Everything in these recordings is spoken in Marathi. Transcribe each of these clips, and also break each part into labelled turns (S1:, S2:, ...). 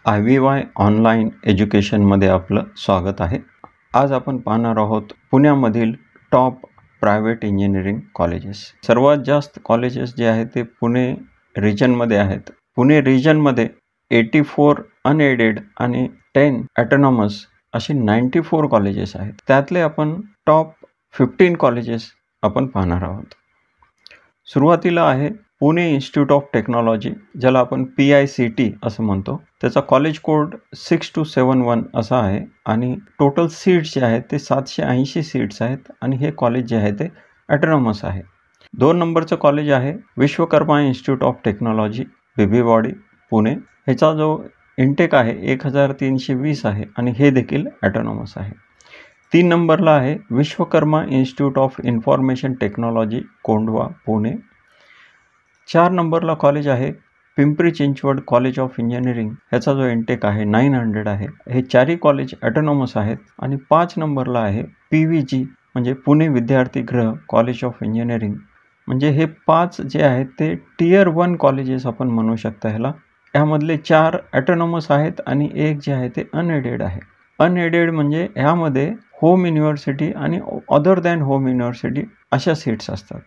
S1: IVY ऑनलाईन एज्युकेशनमध्ये आपलं स्वागत आहे. आज आपण पाहणार आहोत पुण्यामधील टॉप प्रायव्हेट इंजिनिअरिंग कॉलेजेस. सर्वात जास्त कॉलेजेस जे आहेत ते पुणे रिजनमध्ये आहेत. पुणे रिजनमध्ये 84 अनएडेड आणि 10 ॲटोनॉमस अशी 94 कॉलेजेस आहेत. त्यातले आपण टॉप 15 कॉलेजेस आपण पाहणार आहोत. सुरुवातीला आहे पुणे इन्स्टिट्यूट ऑफ टेक्नॉलॉजी, ज्याला आपण PICT असं म्हणतो. त्याचा कॉलेज कोड 6271 असा आहे आणि टोटल सीट्स जे आहेत ते 780 सीट्स आहेत आणि हे कॉलेज जे आहे ते ॲटोनॉमस आहे. 2 नंबरचं कॉलेज आहे Vishwakarma institute of technology, Bibwewadi, Pune. ह्याचा जो इंटेक आहे 1320 आहे आणि हे देखील ॲटोनॉमस आहे. 3 नंबरला आहे Vishwakarma institute of information technology, Kondhwa, Pune. 4 नंबरला कॉलेज आहे Pimpri Chinchwad college of engineering. ह्याचा जो इंटेक आहे 900 आहे. हे चारही कॉलेज ॲटोनॉमस आहेत. आणि 5 नंबरला आहे PVG म्हणजे पुणे विद्यार्थी गृह कॉलेज ऑफ इंजिनिअरिंग. म्हणजे हे 5 जे आहेत ते टियर 1 कॉलेजेस आपण म्हणू शकता ह्याला. ह्यामधले 4 ॲटोनॉमस आहेत आणि एक जे आहे ते अनएडेड आहे. अनएडेड म्हणजे ह्यामध्ये होम युनिव्हर्सिटी आणि अदर दॅन होम युनिव्हर्सिटी अशा सीट्स असतात.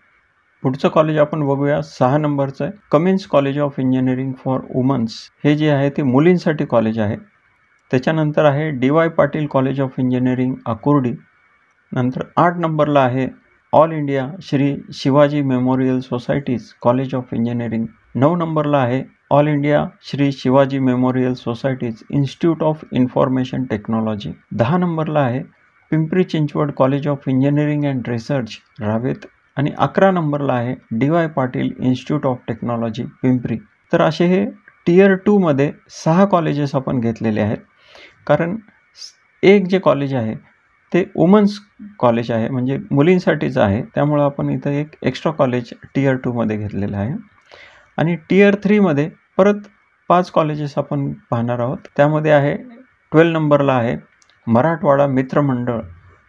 S1: पुढचं कॉलेज आपण बघूया. 6 नंबरचं आहे Cummins college of engineering for womens. हे जे आहे ते मुलींसाठी कॉलेज आहे. त्याच्यानंतर आहे DY Patil college of engineering, Akurdi. नंतर 8 नंबरला आहे all India Shri Shivaji memorial societies college of engineering. 9 नंबरला आहे all India Shri Shivaji memorial societies institute of information technology. 10 नंबरला आहे Pimpri Chinchwad college of engineering and research, Ravet. आणि 11 नंबरला आहे DY Patil institute of technology, Pimpri. तर असे हे टियर 2 मध्ये 6 कॉलेजेस आपण घेतलेले आहेत. कारण एक जे कॉलेज आहे ते वुमन्स कॉलेज आहे, म्हणजे मुलींसाठीच आहे. त्यामुळं आपण इथं एक एक्स्ट्रा कॉलेज टियर 2 मध्ये घेतलेलं आहे. आणि टियर 3 मध्ये परत 5 कॉलेजेस आपण पाहणार आहोत. त्यामध्ये आहे 12 नंबरला आहे मराठवाडा मित्रमंडळ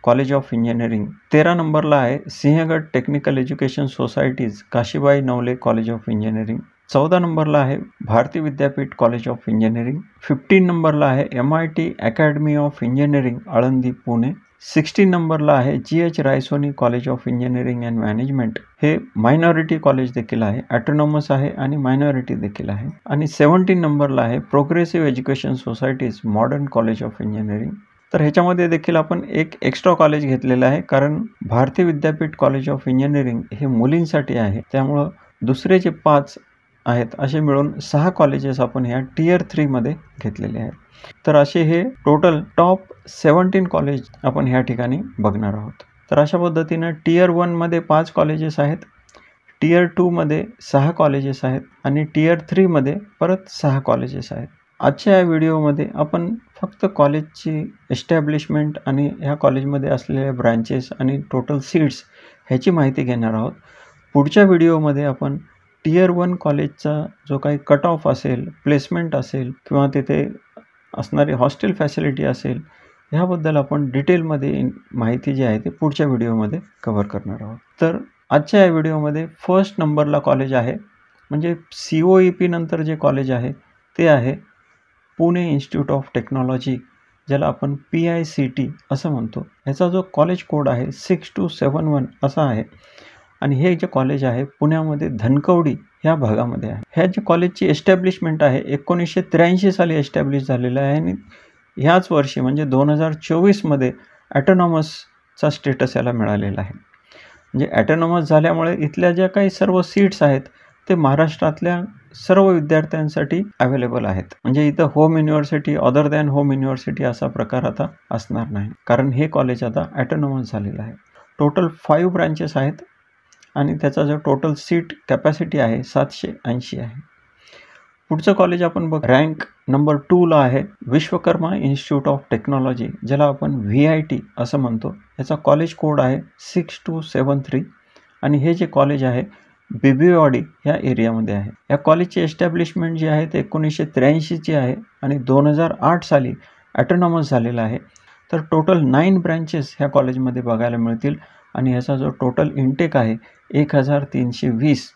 S1: कॉलेज ऑफ इंजिनिअरिंग. 13 नंबरला आहे Sinhgad technical education societies Kashibai Navale college of engineering. 14 नंबरला आहे Bharati Vidyapeeth college of engineering. 15 नंबरला आहे MIT academy of engineering, Alandi, Pune. 16 नंबरला आहे GH Raisoni college of engineering and management. हे मायनॉरिटी कॉलेज देखील आहे, ॲटोनॉमस आहे आणि मायनॉरिटी देखील आहे. आणि 17 नंबरला आहे progressive education societies modern college of engineering. तर ह्याच्यामध्ये देखील आपण एक एक्स्ट्रा कॉलेज घेतलेलं आहे, कारण Bharati Vidyapeeth college of engineering हे मुलींसाठी आहे. त्यामुळं दुसरे जे 5 आहेत असे मिळून 6 कॉलेजेस आपण ह्या टियर 3 मध्ये घेतलेले आहेत. तर असे हे टोटल टॉप 17 कॉलेज आपण ह्या ठिकाणी बघणार आहोत. तर अशा पद्धतीनं टियर 1 मध्ये 5 कॉलेजेस आहेत, टियर 2 मध्ये 6 कॉलेजेस आहेत आणि टियर 3 मध्ये परत 6 कॉलेजेस आहेत. आजच्या या व्हिडिओमध्ये आपण फक्त कॉलेजची एस्टॅब्लिशमेंट आणि ह्या कॉलेजमध्ये असलेल्या ब्रँचेस आणि टोटल सीट्स ह्याची माहिती घेणार आहोत. पुढच्या व्हिडिओमध्ये आपण टियर 1 कॉलेजचा जो काही कट ऑफ असेल, प्लेसमेंट असेल किंवा तिथे असणारी हॉस्टेल फॅसिलिटी असेल, ह्याबद्दल आपण डिटेलमध्ये माहिती जी आहे ते पुढच्या व्हिडिओमध्ये कव्हर करणार आहोत. तर आजच्या या व्हिडिओमध्ये फर्स्ट नंबरला कॉलेज आहे, म्हणजे COEP नंतर जे कॉलेज आहे ते आहे पुणे इन्स्टिट्यूट ऑफ टेक्नॉलॉजी, ज्याला आपण PICT असं म्हणतो. ह्याचा जो कॉलेज कोड आहे 6271 असा आहे आणि हे जे कॉलेज आहे पुण्यामध्ये धनकवडी ह्या भागामध्ये आहे. ह्या जे कॉलेजची एस्टॅब्लिशमेंट आहे 1983 साली एस्टॅब्लिश झालेलं आहे आणि ह्याच वर्षी म्हणजे 2024 मध्ये ॲटोनॉमसचा स्टेटस याला मिळालेला आहे. म्हणजे ॲटोनॉमस झाल्यामुळे इथल्या ज्या काही सर्व सीट्स आहेत ते महाराष्ट्रातल्या सर्व विद्यार्थ्यांसाठी अवेलेबल आहेत. म्हणजे इथं home university, other than home university असा प्रकार आता असणार नाही, कारण हे कॉलेज आता ॲटोनॉमस झालेलं आहे. टोटल 5 ब्रँचेस आहेत आणि त्याचा जो टोटल सीट कॅपॅसिटी आहे 780 आहे. पुढचं कॉलेज आपण रँक नंबर 2 ला आहे विश्वकर्मा इन्स्टिट्यूट ऑफ टेक्नॉलॉजी, ज्याला आपण VIT असं म्हणतो. याचा कॉलेज कोड आहे 6273 आणि हे जे कॉलेज आहे बिबीवाडी ह्या एरियामध्ये आहे. या कॉलेजची एस्टॅब्लिशमेंट जी आहे ते 1983ची आहे आणि 2008 साली ॲटोनॉमस झालेला आहे. तर टोटल 9 ब्रँचेस ह्या कॉलेजमध्ये बघायला मिळतील आणि ह्याचा जो टोटल इंटेक आहे 1320,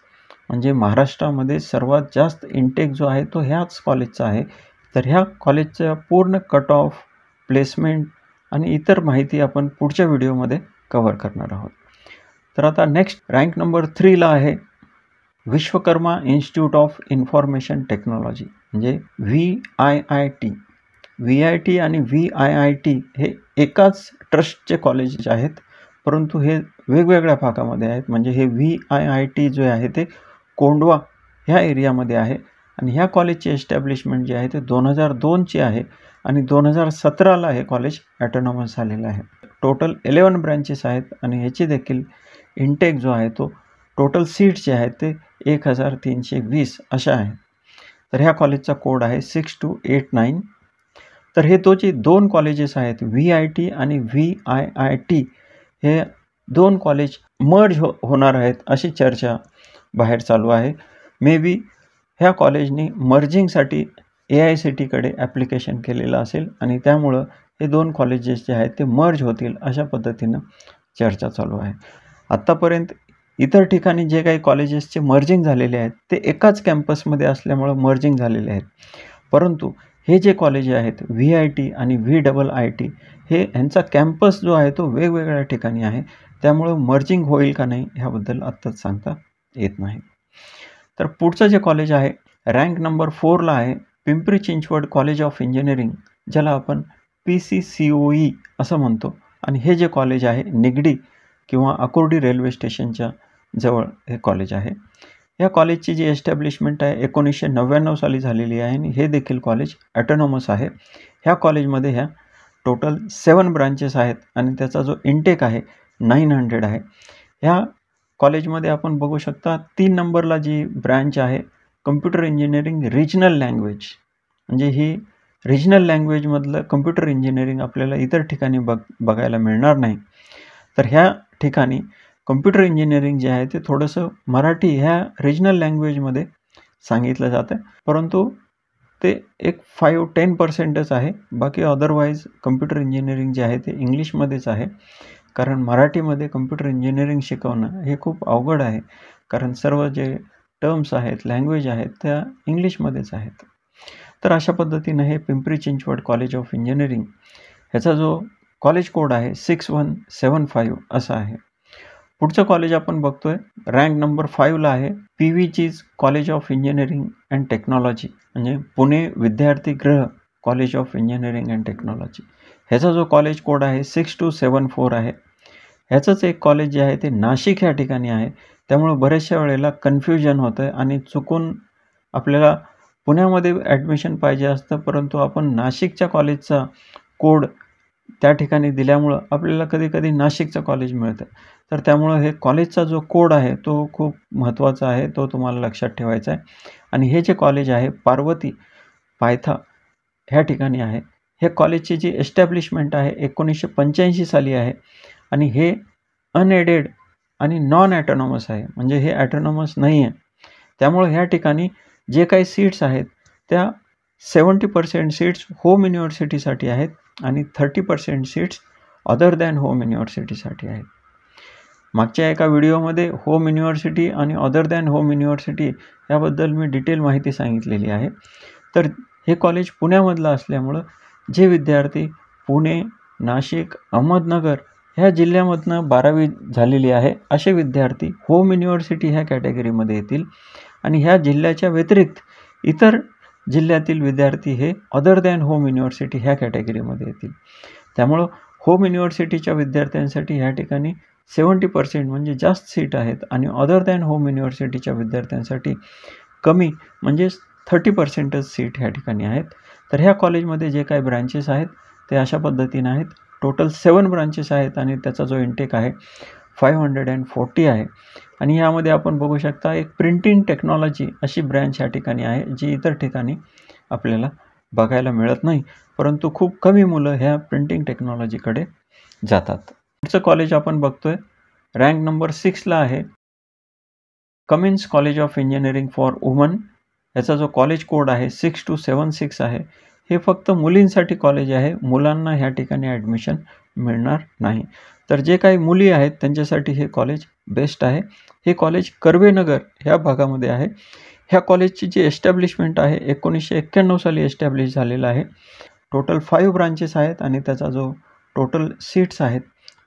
S1: म्हणजे महाराष्ट्रामध्ये सर्वात जास्त इंटेक जो आहे तो ह्याच कॉलेजचा आहे. तर ह्या कॉलेजचा पूर्ण कट ऑफ, प्लेसमेंट आणि इतर माहिती आपण पुढच्या व्हिडिओमध्ये कव्हर करणार आहोत. तर आता नेक्स्ट रँक नंबर 3ला आहे Vishwakarma institute of information technology, म्हणजे VIIT. VIT आणि VIIT हे एकाच ट्रस्टचे कॉलेज आहेत, परंतु हे वेगवेगळ्या भागामध्ये आहेत. म्हणजे हे VIIT जे आहे ते कोंडवा ह्या एरियामध्ये आहे आणि ह्या कॉलेजची एस्टॅब्लिशमेंट जी आहे ते 2002ची आहे आणि 2017ला हे कॉलेज ॲटोनॉमस झालेलं आहे. टोटल 11 ब्रँचेस आहेत आणि ह्याची देखील इंटेक जो आहे तो टोटल सीट्स जे आहेत ते 1320 अशा आहेत. तर ह्या कॉलेजचा कोड आहे 6289. तर हे जे 2 कॉलेजेस आहेत VIT आणि VIIT, हे 2 कॉलेज मर्ज होणार आहेत अशी चर्चा बाहेर चालू आहे. मे बी ह्या कॉलेजनी मर्जिंगसाठी AICTEकडे ॲप्लिकेशन केलेलं असेल आणि त्यामुळं हे 2 कॉलेजेस जे आहेत ते मर्ज होतील अशा पद्धतीनं चर्चा चालू आहे. आत्तापर्यंत इतर ठिकाणी जे काही कॉलेजेसचे मर्जिंग झालेले आहेत ते एकाच कॅम्पसमध्ये असल्यामुळं मर्जिंग झालेले आहेत, परंतु हे जे कॉलेज आहेत VIT आणि VIIT हे ह्यांचा कॅम्पस जो आहे तो वेगवेगळ्या ठिकाणी आहे, त्यामुळं मर्जिंग होईल का नाही ह्याबद्दल आत्ताच सांगता येत नाही. तर पुढचं जे कॉलेज आहे रँक नंबर 4ला आहे Pimpri Chinchwad college of engineering, ज्याला आपण PCCOE असं म्हणतो. आणि हे जे कॉलेज आहे निगडी किंवा अकोर्डी रेल्वे स्टेशनच्या जवळ हे कॉलेज आहे. या कॉलेजची जी एस्टॅब्लिशमेंट आहे 1999 साली झालेली आहे आणि हे देखील कॉलेज ॲटोनॉमस आहे. ह्या कॉलेजमध्ये ह्या टोटल 7 ब्रांचेस आहेत आणि त्याचा जो इंटेक आहे 900 आहे. ह्या कॉलेजमध्ये आपण बघू शकता 3 नंबरला जी ब्रँच आहे कम्प्युटर इंजिनिअरिंग रिजनल लँग्वेज, म्हणजे ही रिजनल लँग्वेजमधलं कम्प्युटर इंजिनिअरिंग आपल्याला इतर ठिकाणी बघायला मिळणार नाही. तर ह्या ठिकाणी कम्प्युटर इंजिनिअरिंग जे आहे ते थोडंसं मराठी ह्या रिजनल लँग्वेजमध्ये सांगितलं जातं, परंतु ते एक 5-10% आहे. बाकी अदरवाईज कम्प्युटर इंजिनिअरिंग जे आहे ते इंग्लिशमध्येच आहे, कारण मराठीमध्ये कम्प्युटर इंजिनिअरिंग शिकवणं हे खूप अवघड आहे, कारण सर्व जे टर्म्स आहेत, लँग्वेज आहेत त्या इंग्लिशमध्येच आहेत. तर अशा पद्धतीनं हे Pimpri Chinchwad college of engineering ह्याचा जो कॉलेज कोड आहे 6175 असा आहे. पुढचं कॉलेज आपण बघतोय रँक नंबर 5ला आहे PVG's college of engineering and technology, म्हणजे पुणे विद्यार्थी गृह college of engineering and technology. ह्याचा जो कॉलेज कोड आहे 6274 आहे. ह्याचंच एक कॉलेज जे आहे ते नाशिक ह्या ठिकाणी आहे, त्यामुळे बऱ्याचशा वेळेला कन्फ्युजन होतं आहे आणि चुकून आपल्याला पुण्यामध्ये ॲडमिशन पाहिजे असतं, परंतु आपण नाशिकच्या कॉलेजचा कोड त्या ठिकाणी दिल्यामुळं आपल्याला कधी नाशिकचं कॉलेज मिळतं. तर त्यामुळं हे कॉलेजचा जो कोड आहे तो खूप महत्त्वाचा आहे, तो तुम्हाला लक्षात ठेवायचा आहे. आणि हे जे कॉलेज आहे पार्वती पायथा ह्या ठिकाणी आहे. हे कॉलेजची जी एस्टॅब्लिशमेंट आहे 1985 साली आहे आणि हे अनएडेड आणि नॉन ॲटोनॉमस आहे, म्हणजे हे ॲटोनॉमस नाही आहे. त्यामुळं ह्या ठिकाणी जे काही सीट्स आहेत त्या 70% सीट्स होम युनिव्हर्सिटीसाठी आहेत आणि 30% सीट्स अदर दॅन होम युनिव्हर्सिटीसाठी आहेत. मागच्या एका व्हिडिओमध्ये होम युनिव्हर्सिटी आणि अदर दॅन होम युनिव्हर्सिटी याबद्दल मी डिटेल माहिती सांगितलेली आहे. तर हे कॉलेज पुण्यामधलं असल्यामुळं जे विद्यार्थी पुणे, नाशिक, अहमदनगर ह्या जिल्ह्यामधनं 12वी झालेली आहे असे विद्यार्थी होम युनिव्हर्सिटी ह्या कॅटेगरीमध्ये येतील आणि ह्या जिल्ह्याच्या व्यतिरिक्त इतर जिल्ह्यातील विद्यार्थी हे अदर दॅन होम युनिव्हर्सिटी ह्या कॅटेगरीमध्ये येतील. त्यामुळं होम युनिव्हर्सिटीच्या विद्यार्थ्यांसाठी ह्या ठिकाणी 70% म्हणजे जास्त सीट आहेत आणि अदर दॅन होम युनिव्हर्सिटीच्या विद्यार्थ्यांसाठी कमी म्हणजे 30%च सीट ह्या ठिकाणी आहेत. तर ह्या कॉलेजमध्ये जे काही ब्रँचेस आहेत ते अशा पद्धतीने आहेत. टोटल 7 ब्रांचेस आहेत आणि त्याचा जो इंटेक आहे 540 आहे. आणि यामध्ये आपण बघू शकता एक प्रिंटिंग टेक्नॉलॉजी अशी ब्रँच या ठिकाणी आहे जी इतर ठिकाणी आपल्याला बघायला मिळत नाही, परंतु खूप कमी मुलं ह्या प्रिंटिंग टेक्नॉलॉजीकडे जातात. पुढचं कॉलेज आपण बघतोय रँक नंबर 6ला आहे Cummins college of engineering for woman. याचा जो कॉलेज कोड आहे 6276 आहे. हे फक्त मुलींसाठी कॉलेज आहे, मुलांना ह्या ठिकाणी ॲडमिशन मिळणार नाही. तर जे काही मुली आहेत त्यांच्यासाठी हे कॉलेज बेस्ट आहे. हे कॉलेज कर्वेनगर ह्या भागामध्ये आहे. ह्या कॉलेजची जी एस्टॅब्लिशमेंट आहे 1991 साली एस्टॅब्लिश झालेलं आहे. टोटल 5 ब्रांचेस आहेत आणि त्याचा जो टोटल सीट्स आहेत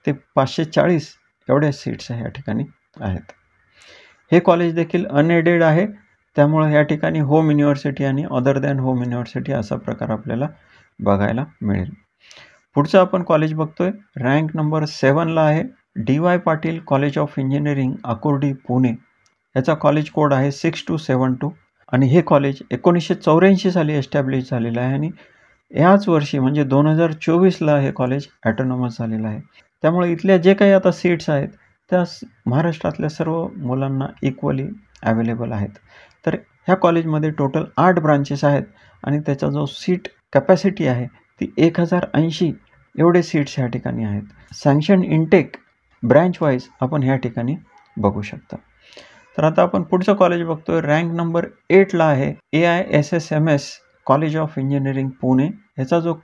S1: ते 540 एवढ्या सीट्स या ठिकाणी आहेत. हे कॉलेज देखील अनएडेड आहे, त्यामुळे या ठिकाणी होम युनिव्हर्सिटी आणि अदर दॅन होम युनिव्हर्सिटी असा प्रकार आपल्याला बघायला मिळेल. पुढचं आपण कॉलेज बघतोय, रँक नंबर 7ला आहे DY Patil college of engineering Akurdi Pune. याचा कॉलेज कोड आहे 6272 आणि हे कॉलेज 1984 साली एस्टॅब्लिश झालेलं आहे आणि याच वर्षी म्हणजे 2024ला हे कॉलेज ॲटोनॉमस झालेलं आहे. त्यामुळे इथल्या जे काही आता सीट्स आहेत त्या महाराष्ट्रातल्या सर्व मुलांना इक्वली अवेलेबल आहेत. तर ह्या कॉलेजमध्ये टोटल 8 ब्रांचेस आहेत आणि त्याचा जो सीट कॅपॅसिटी आहे ती 1080 एवढे सीट्स ह्या ठिकाणी आहेत. सँक्शन इनटेक ब्रँच वाईज आपण ह्या ठिकाणी बघू शकता. तर आता आपण पुढचं कॉलेज बघतोय, रँक नंबर 8ला आहे AISSMS college of engineering Pune. ह्याचा जो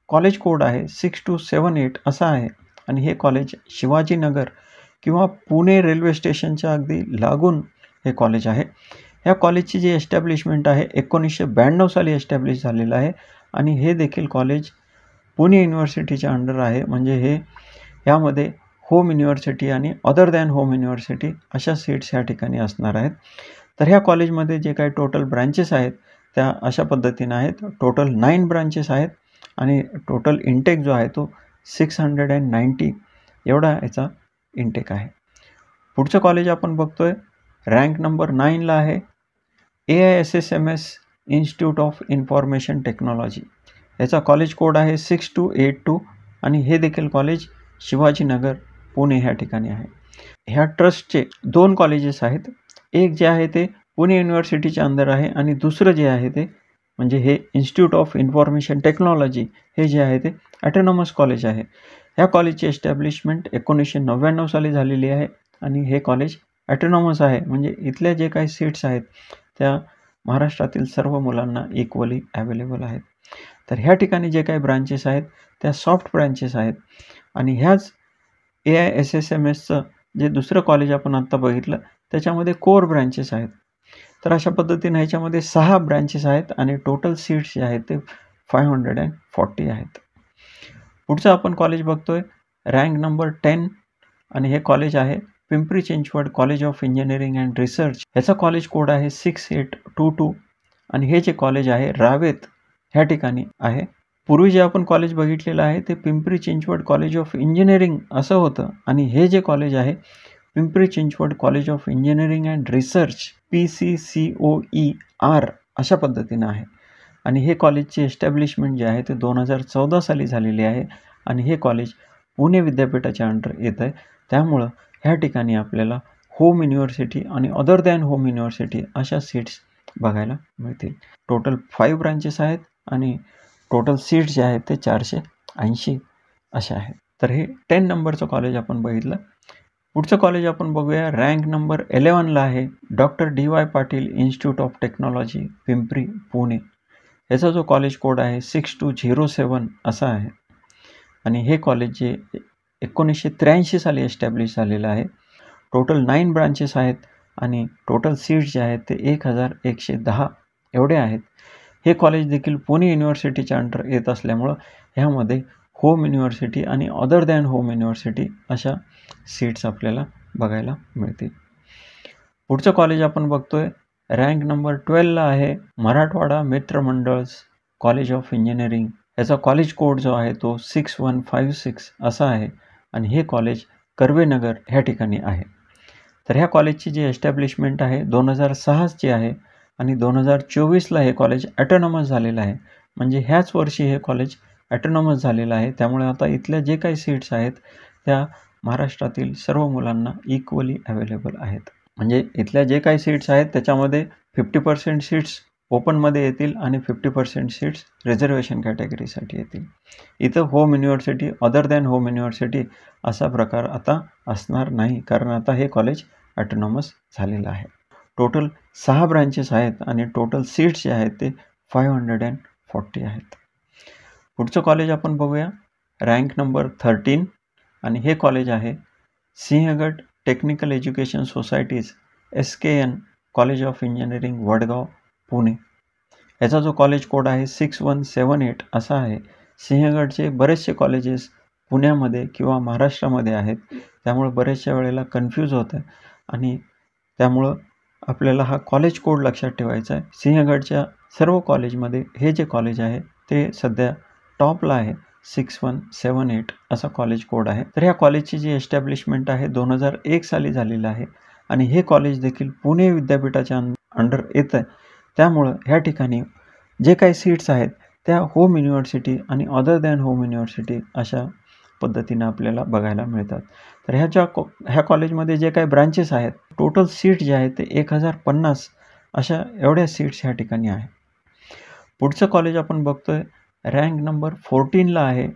S1: कॉलेज कोड आहे 6278 असा आहे आणि हे कॉलेज शिवाजीनगर किंवा पुणे रेल्वे स्टेशनच्या अगदी लागून हे कॉलेज आहे. ह्या कॉलेजची जी एस्टॅब्लिशमेंट आहे 1992 साली एस्टॅब्लिश झालेलं आहे आणि हे देखील कॉलेज पुणे युनिव्हर्सिटीच्या अंडर आहे. म्हणजे हे ह्यामध्ये होम युनिव्हर्सिटी आणि अदर दॅन होम युनिव्हर्सिटी अशा सीट्स ह्या ठिकाणी असणार आहेत. तर ह्या कॉलेजमध्ये जे काही टोटल ब्रांचेस आहेत त्या अशा पद्धतीनं आहेत. टोटल 9 ब्रांचेस आहेत आणि टोटल इंटेक जो आहे तो 690 एवढा याचा इंटेक आहे. पुढचं कॉलेज आपण बघतोय, रँक नंबर 9ला आहे AISSMS institute of information technology. याचा कॉलेज कोड आहे 6282 आणि हे देखील कॉलेज शिवाजीनगर पुणे ह्या ठिकाणी आहे. ह्या ट्रस्टचे 2 कॉलेजेस आहेत. एक जे आहे ते पुणे युनिव्हर्सिटीच्या अंदर आहे आणि दुसरं जे आहे ते म्हणजे हे इन्स्टिट्यूट ऑफ इन्फॉर्मेशन टेक्नॉलॉजी हे जे आहे ते ॲटोनॉमस कॉलेज आहे. ह्या कॉलेजची एस्टॅब्लिशमेंट 1999 साली झालेली आहे आणि हे कॉलेज ॲटोनॉमस आहे. म्हणजे इथल्या जे काही सीट्स आहेत त्या महाराष्ट्रातील सर्व मुलांना इक्वली अवेलेबल आहेत. तर ह्या ठिकाणी जे काही ब्रांचेस आहेत त्या सॉफ्ट ब्रांचेस आहेत आणि ह्याच AISSMSचं जे दुसरं कॉलेज आपण आत्ता बघितलं त्याच्यामध्ये कोर ब्रँचेस आहेत. तर अशा पद्धतीने ह्याच्यामध्ये 6 ब्रँचेस आहेत आणि टोटल सीट्स जे आहेत ते 540 आहेत. पुढचं आपण कॉलेज बघतोय, रँक नंबर 10 आणि हे कॉलेज आहे Pimpri Chinchwad college of engineering and research. याचा कॉलेज कोड आहे 6822 आणि हे जे कॉलेज आहे रावेत ह्या ठिकाणी आहे. पूर्वी जे आपण कॉलेज बघितलेलं आहे ते Pimpri Chinchwad college of engineering असं होतं आणि हे जे कॉलेज आहे Pimpri Chinchwad college of engineering and research PCCOER अशा पद्धतीनं आहे. आणि हे कॉलेजची एस्टॅब्लिशमेंट जे आहे ते 2014 साली झालेली आहे आणि हे कॉलेज पुणे विद्यापीठाच्या अंडर येत आहे. त्यामुळं ह्या ठिकाणी आपल्याला होम युनिव्हर्सिटी आणि अदर दॅन होम युनिव्हर्सिटी अशा सीट्स बघायला मिळतील. टोटल 5 ब्रांचेस आहेत आणि टोटल सीट्स जे आहेत ते 480 असे आहेत. तर हे 10 नंबरचं कॉलेज आपण बघितलं. पुढचं कॉलेज आपण बघूया, रँक नंबर 11ला आहे doctor DY Patil institute of technology Pimpri Pune. याचा जो कॉलेज कोड आहे 6207 असा आहे आणि हे कॉलेज जे 1983 साली एस्टॅब्लिश झालेलं आहे. टोटल 9 ब्रांचेस आहेत आणि टोटल सीट्स जे आहेत ते 1110 एवढे आहेत. हे कॉलेज देखील पुणे युनिव्हर्सिटीच्या अंडर येत असल्यामुळं ह्यामध्ये होम युनिव्हर्सिटी आणि अदर दॅन होम युनिव्हर्सिटी अशा सीट्स आपल्याला बघायला मिळतील. पुढचं कॉलेज आपण बघतोय, रँक नंबर 12ला आहे मराठवाडा मित्र मंडळस कॉलेज ऑफ इंजिनिअरिंग. याचा कॉलेज कोड जो आहे तो 6156 असा आहे आणि हे कॉलेज कर्वेनगर ह्या ठिकाणी आहे. तर ह्या कॉलेजची जी एस्टॅब्लिशमेंट आहे 2006ची आहे आणि 2024ला हे कॉलेज ॲटोनॉमस झालेलं आहे. म्हणजे ह्याच वर्षी हे कॉलेज ॲटोनॉमस झालेलं आहे. त्यामुळे आता इथल्या जे काही सीट्स आहेत त्या महाराष्ट्रातील सर्व मुलांना इक्वली अवेलेबल आहेत. म्हणजे इथल्या जे काही सीट्स आहेत त्याच्यामध्ये 50% सीट्स ओपनमध्ये येतील आणि 50% सीट्स रिझर्वेशन कॅटेगरीसाठी येतील. इथं home university other than home university असा प्रकार आता असणार नाही, कारण आता हे कॉलेज ॲटोनॉमस झालेलं आहे. टोटल 6 ब्रांचेस आहेत आणि टोटल सीट्स जे आहेत ते 540 आहेत. पुढचं कॉलेज आपण बघूया, रँक नंबर 13 आणि हे कॉलेज आहे Sinhgad technical education societies SKN college of engineering Vadgaon Pune, याचा जो कॉलेज कोड आहे 6178 असा आहे. सिंहगडचे बरेचसे कॉलेजेस पुण्यामध्ये किंवा महाराष्ट्रामध्ये आहेत, त्यामुळे बऱ्याचशा वेळेला कन्फ्यूज होतं आणि त्यामुळं आपल्याला हा कॉलेज कोड लक्षात ठेवायचा आहे. सिंहगडच्या सर्व कॉलेजमध्ये हे जे कॉलेज आहे ते सध्या टॉपला आहे. 6178 असा कॉलेज कोड आहे. तर ह्या कॉलेजची जी एस्टॅब्लिशमेंट आहे 2001 साली झालेलं आहे आणि हे कॉलेज देखील पुणे विद्यापीठाच्या अंडर येतं. त्यामुळं ह्या ठिकाणी जे काही सीट्स आहेत त्या होम युनिव्हर्सिटी आणि अदर दॅन होम युनिव्हर्सिटी अशा पद्धतीनं आपल्याला बघायला मिळतात. तर ह्या कॉलेजमध्ये जे काही ब्रांचेस आहेत, टोटल सीट जे आहेत ते 1050 अशा एवढ्या सीट्स ह्या ठिकाणी आहे. पुढचं कॉलेज आपण बघतोय रँक नंबर 14ला आहे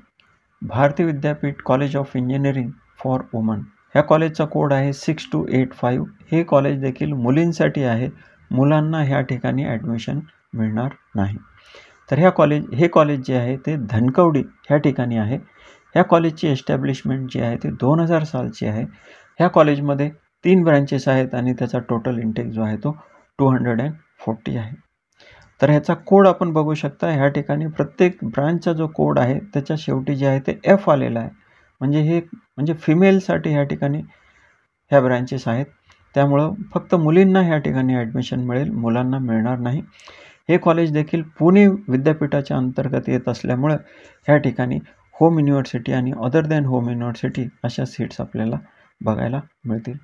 S1: Bharati Vidyapeeth college of engineering for woman. ह्या कॉलेजचा कोड आहे 6285. हे कॉलेज देखील मुलींसाठी आहे. मुलांना ह्या ठिकाणी ॲडमिशन मिळणार नाही. तर हे कॉलेज जे आहे ते धनकवडी ह्या ठिकाणी आहे. ह्या कॉलेजची एस्टॅब्लिशमेंट जी आहे ती 2000 सालची आहे. ह्या कॉलेजमध्ये 3 ब्रँचेस आहेत आणि त्याचा टोटल इंटेक जो आहे तो 240 आहे. तर ह्याचा कोड आपण बघू शकता. ह्या ठिकाणी प्रत्येक ब्रांचचा जो कोड आहे त्याच्या शेवटी जे आहे ते F आलेला आहे. म्हणजे फिमेलसाठी ह्या ठिकाणी ह्या ब्रँचेस आहेत. त्यामुळं फक्त मुलींना ह्या ठिकाणी ॲडमिशन मिळेल, मुलांना मिळणार नाही. हे कॉलेज देखील पुणे विद्यापीठाच्या अंतर्गत येत असल्यामुळं ह्या ठिकाणी होम युनिव्हर्सिटी आणि अदर दॅन होम युनिव्हर्सिटी अशा सीट्स आपल्याला बघायला मिळतील.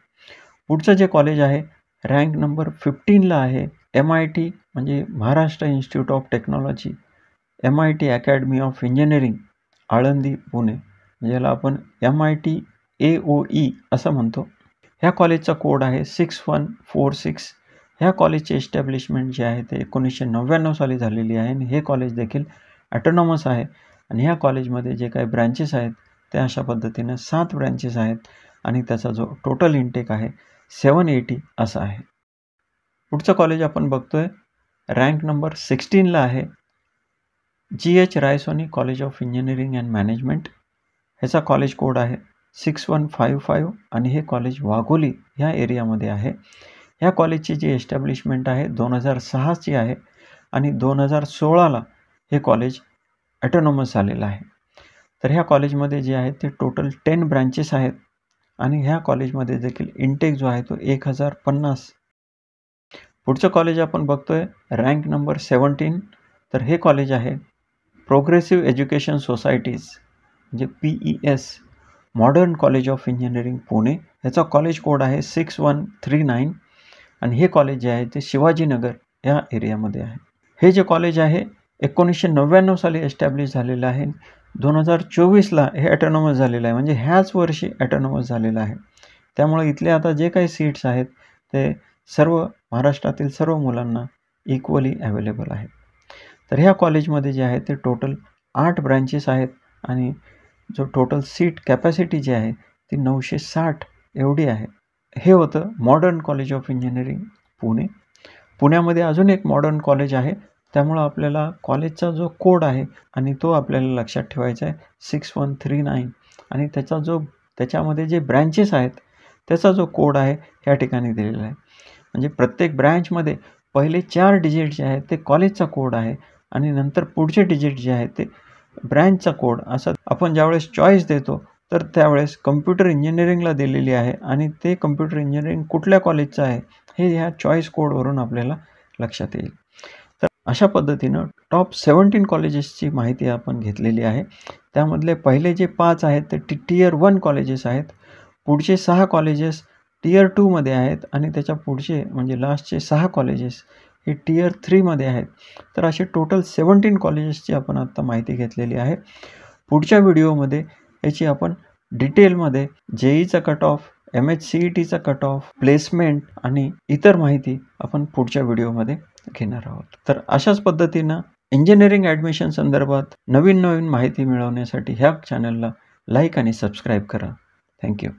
S1: पुढचं जे कॉलेज आहे रँक नंबर 15ला आहे MIT म्हणजे Maharashtra institute of technology, MIT academy of engineering Alandi Pune, ज्याला आपण MIT AOE असं म्हणतो. ह्या कॉलेजचा कोड आहे 6146. ह्या कॉलेजची एस्टॅब्लिशमेंट जे आहे ते 1999 साली झालेली आहे आणि हे कॉलेज देखील ॲटोनॉमस आहे आणि ह्या कॉलेजमध्ये जे काही ब्रँचेस आहेत त्या अशा पद्धतीनं 7 ब्रँचेस आहेत आणि त्याचा जो टोटल इंटेक आहे 780 असा आहे. पुढचं कॉलेज आपण बघतोय रँक नंबर 16ला आहे GH Raisoni college of engineering and management. ह्याचा कॉलेज कोड आहे 6155 आणि हे कॉलेज वाघोली ह्या एरियामध्ये आहे. ह्या कॉलेजची जी एस्टॅब्लिशमेंट आहे 2006ची आहे आणि 2016ला हे कॉलेज ॲटोनॉमस झालेलं आहे. तर ह्या कॉलेजमध्ये जे आहे ते टोटल 10 ब्रँचेस आहेत आणि ह्या कॉलेजमध्ये देखील इंटेक जो आहे तो 1050. पुढचं कॉलेज आपण बघतोय रँक नंबर 17. तर हे कॉलेज आहे प्रोग्रेसिव्ह एज्युकेशन सोसायटीज म्हणजे PES modern college of engineering Pune. ह्याचा कॉलेज कोड आहे 6139 आणि हे कॉलेज जे आहे ते शिवाजीनगर या एरियामध्ये आहे. हे जे कॉलेज आहे 1999 साली एस्टॅब्लिश झालेलं आहे. 2024ला हे ॲटोनॉमस झालेलं आहे, म्हणजे ह्याच वर्षी ॲटोनॉमस झालेलं आहे. त्यामुळे इथले आता जे काही सीट्स आहेत ते सर्व महाराष्ट्रातील सर्व मुलांना इक्वली अवेलेबल आहेत. तर ह्या कॉलेजमध्ये जे आहे ते टोटल 8 ब्रँचेस आहेत आणि जो टोटल सीट कॅपॅसिटी जी आहे ती 960 एवढी आहे. हे होतं modern college of engineering Pune. पुण्यामध्ये अजून एक मॉडर्न कॉलेज आहे, त्यामुळं आपल्याला कॉलेजचा जो कोड आहे आणि तो आपल्याला लक्षात ठेवायचा आहे 6139 आणि त्याच्यामध्ये जे ब्रँचेस आहेत त्याचा जो कोड आहे ह्या ठिकाणी दिलेला आहे. म्हणजे प्रत्येक ब्रँचमध्ये पहिले 4 डिजिट जे आहेत ते कॉलेजचा कोड आहे आणि नंतर पुढचे डिजिट जे आहेत ते ब्रँचचा कोड. असं आपण ज्यावेळेस चॉईस देतो तर त्यावेळेस कम्प्युटर इंजिनिअरिंगला दिलेली आहे आणि ते कम्प्युटर इंजिनिअरिंग कुठल्या कॉलेजचं आहे हे ह्या चॉईस कोडवरून आपल्याला लक्षात येईल. तर अशा पद्धतीनं टॉप 17 कॉलेजेसची माहिती आपण घेतलेली आहे. त्यामधले पहिले जे 5 आहेत ते Tier 1 कॉलेजेस आहेत. पुढचे 6 कॉलेजेस Tier 2मध्ये आहेत आणि त्याच्या पुढचे म्हणजे लास्टचे 6 कॉलेजेस हे Tier 3मध्ये आहेत. तर असे टोटल 17 कॉलेजेसची आपण आत्ता माहिती घेतलेली आहे. पुढच्या व्हिडिओमध्ये याची आपण डिटेलमध्ये JEEचा कट ऑफ, MHCETचा कट ऑफ, प्लेसमेंट आणि इतर माहिती आपण पुढच्या व्हिडिओमध्ये घेणार आहोत. तर अशाच पद्धतीनं इंजिनिअरिंग ॲडमिशन संदर्भात नवीन माहिती मिळवण्यासाठी ह्या चॅनलला लाईक आणि सबस्क्राईब करा. थँक्यू.